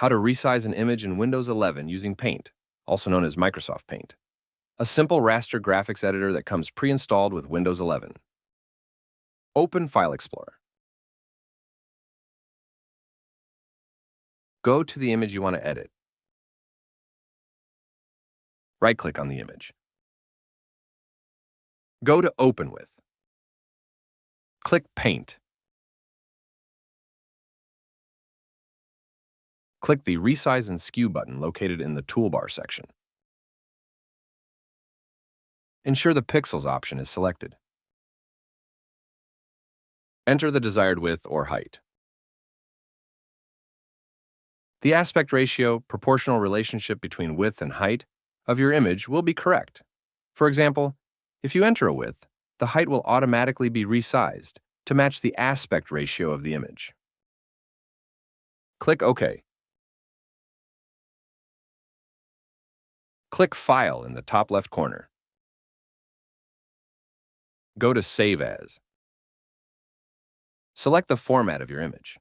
How to resize an image in Windows 11 using Paint, also known as Microsoft Paint. A simple raster graphics editor that comes pre-installed with Windows 11. Open File Explorer. Go to the image you want to edit. Right-click on the image. Go to Open With. Click Paint. Click the Resize and Skew button located in the Toolbar section. Ensure the Pixels option is selected. Enter the desired width or height. The aspect ratio, proportional relationship between width and height of your image will be correct. For example, if you enter a width, the height will automatically be resized to match the aspect ratio of the image. Click OK. Click File in the top left corner. Go to Save As. Select the format of your image.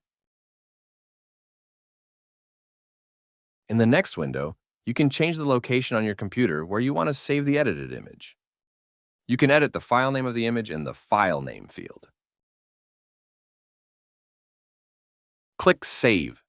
In the next window, you can change the location on your computer where you want to save the edited image. You can edit the file name of the image in the File Name field. Click Save.